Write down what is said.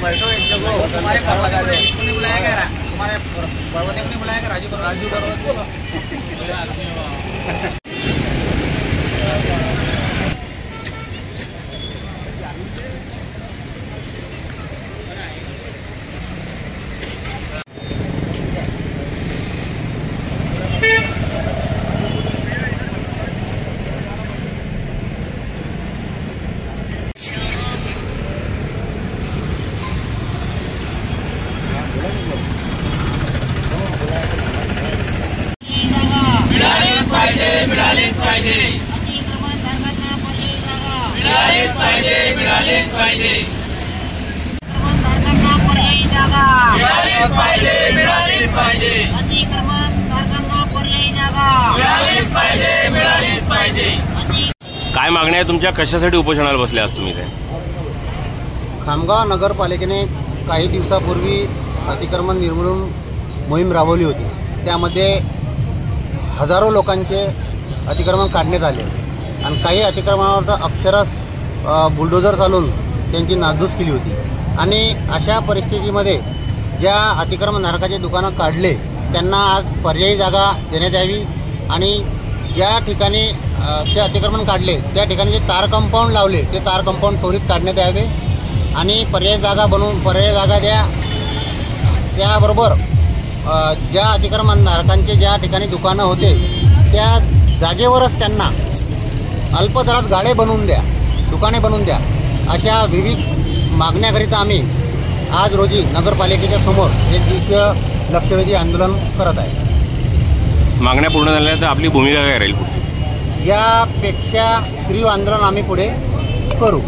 बैठो एक जगह, तुम्हारे पर्वत ने बुलाया गया, तुम्हारे पर्वत ने बुलाया गया, राजू बोलो। मिळालीच पाहिजे अतिक्रमण धारकांना पर्यायी जागा मिळालीच पाहिजे अतिक्रमण धारकांना पर्यायी जागा मिळालीच पाहिजे अतिक्रमण धारकांना पर्यायी जागा मिळालीच पाहिजे काय मागण्या आहे तुमच्या? कशासाठी उपोषणाला बसले आज तुम्ही? काय खामगाव नगरपालिकेने काही दिवसापूर्वी अतिक्रमण निर्मूलन मोहीम राबवली होती. त्यामध्ये हजारो लोकांचे अतिक्रमण काढण्यात आले आणि काही अतिक्रमणावर तर अक्षरशः बुलडोजर चालवून त्यांची नासधूस केली होती. आणि अशा परिस्थितीमध्ये ज्या अतिक्रमणधारकाचे दुकानं काढले त्यांना आज पर्यायी जागा देण्यात यावी आणि ज्या ठिकाणी ते अतिक्रमण काढले त्या ठिकाणी जे तार कंपाऊंड लावले ते तार कंपाऊंड त्वरित काढण्यात यावे आणि पर्यायी जागा द्या. त्याबरोबर ज्या अतिक्रमणधारकांचे ज्या ठिकाणी दुकानं होते त्या जागेवरच त्यांना अल्पदरात गाळे बनवून द्या, दुकाने बनवून द्या. अशा विविध मागण्याकरिता आम्ही आज रोजी नगरपालिकेच्या समोर एक दिवसीय लक्षवेधी आंदोलन करत आहे. मागण्या पूर्ण झाल्या तर आपली भूमिका काय राहील? यापेक्षा तीव्र आंदोलन आम्ही पुढे करू.